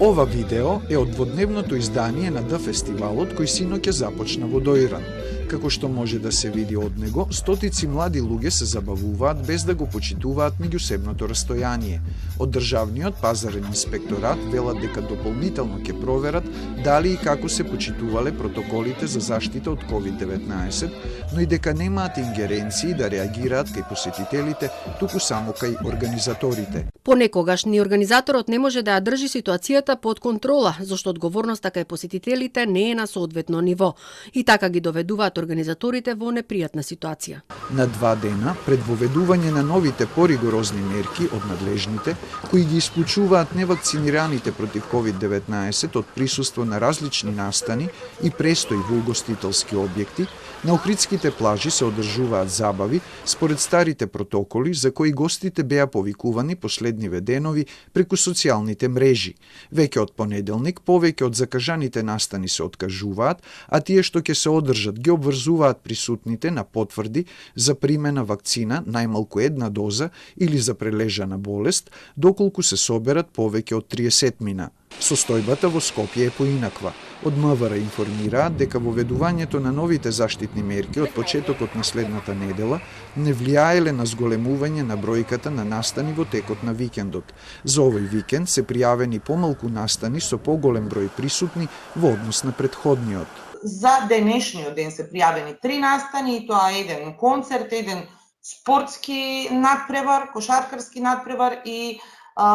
Ова видео е од дводневното издание на Д-фестивалот кој синоќа започна во Доиран. Како што може да се види од него, стотици млади луѓе се забавуваат без да го почитуваат меѓусебното растојание. Од Државниот пазарен инспекторат велат дека дополнително ќе проверат дали и како се почитувале протоколите за заштита од COVID-19, но и дека немаат ингеренции да реагираат кај посетителите, туку само кај организаторите. Понекогаш ни организаторот не може да ја држи ситуацијата под контрола, зашто одговорноста кај посетителите не е на соодветно ниво и така ги доведуваат организаторите во непријатна ситуација. На 2 дена, пред воведување на новите поригорозни мерки од надлежните, кои ги исклучуваат невакцинираните против COVID-19 од присуство на различни настани и престои во угостителски објекти, на Охридските плажи се одржуваат забави според старите протоколи за кои гостите беа повикувани последниве денови преку социјалните мрежи. Веќе од понеделник повеќе од закажаните настани се откажуваат, а тие што ќе се одржат ги обврзуваат присутните на потврди за примена вакцина најмалку 1 доза или за прележана болест, доколку се соберат повеќе од 30 мина. Состојбата во Скопје е поинаква. Од МВР информираат дека воведувањето на новите заштитни мерки од почетокот на следната недела не влијаеле на зголемување на бројката на настани во текот на викендот. За овој викенд се пријавени помалку настани со поголем број присутни во однос на претходниот. За денешниот ден се пријавени 3 настани, и тоа еден концерт, еден спортски надпревар, кошаркарски надпревар и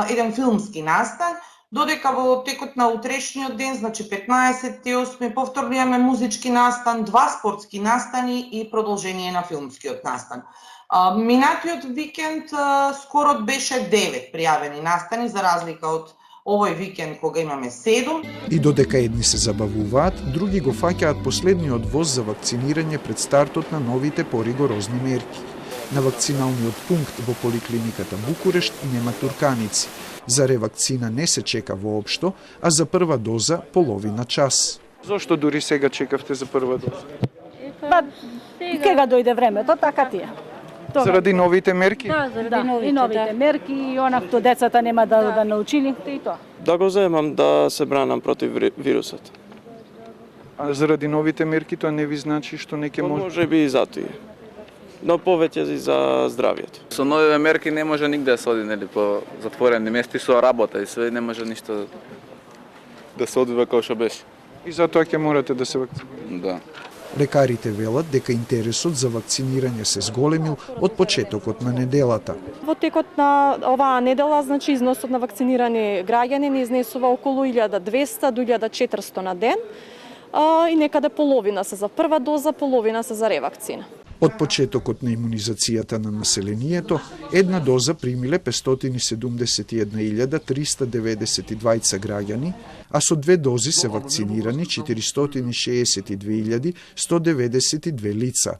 еден филмски настан, додека во текот на утрешниот ден, значи 15-8, повторно имаме музички настан, 2 спортски настани и продолжение на филмскиот настан. Минатиот викенд скоро беше 9 пријавени настани, за разлика од овој викенд кога имаме 7. И додека едни се забавуваат, други го фаќаат последниот воз за вакцинирање пред стартот на новите поригорозни мерки. На вакциналниот пункт во поликлиниката Букурешт нема турканици. За ревакцина не се чека воопшто, а за прва доза половина час. Зошто дури сега чекавте за прва доза? Кога дојде времето, така ти е. Заради новите мерки? Да, заради новите мерки и онакто децата нема да научили и тоа. Да го земам да се бранам против вирусот. А заради новите мерки тоа не ви значи што не ќе може? Може би и затоа. Но повеќе и за здравието. Со новите мерки не може нигде да се оди, нели, по затворени места и со работа и све, не може ништо да се одвива како што беше. И затоа ќе морате да се вакцинирате. Да. Лекарите велат дека интересот за вакцинирање се зголемил од почетокот на неделата. Во текот на оваа недела, значи износот на вакцинирани граѓани не изнесува околу 1200 до 1400 на ден, и некаде половина се за прва доза, половина се за ревакцина. Од почетокот на имунизацијата на населението, една доза примиле 571.392 граѓани, а со 2 дози се вакцинирани 462.192 лица.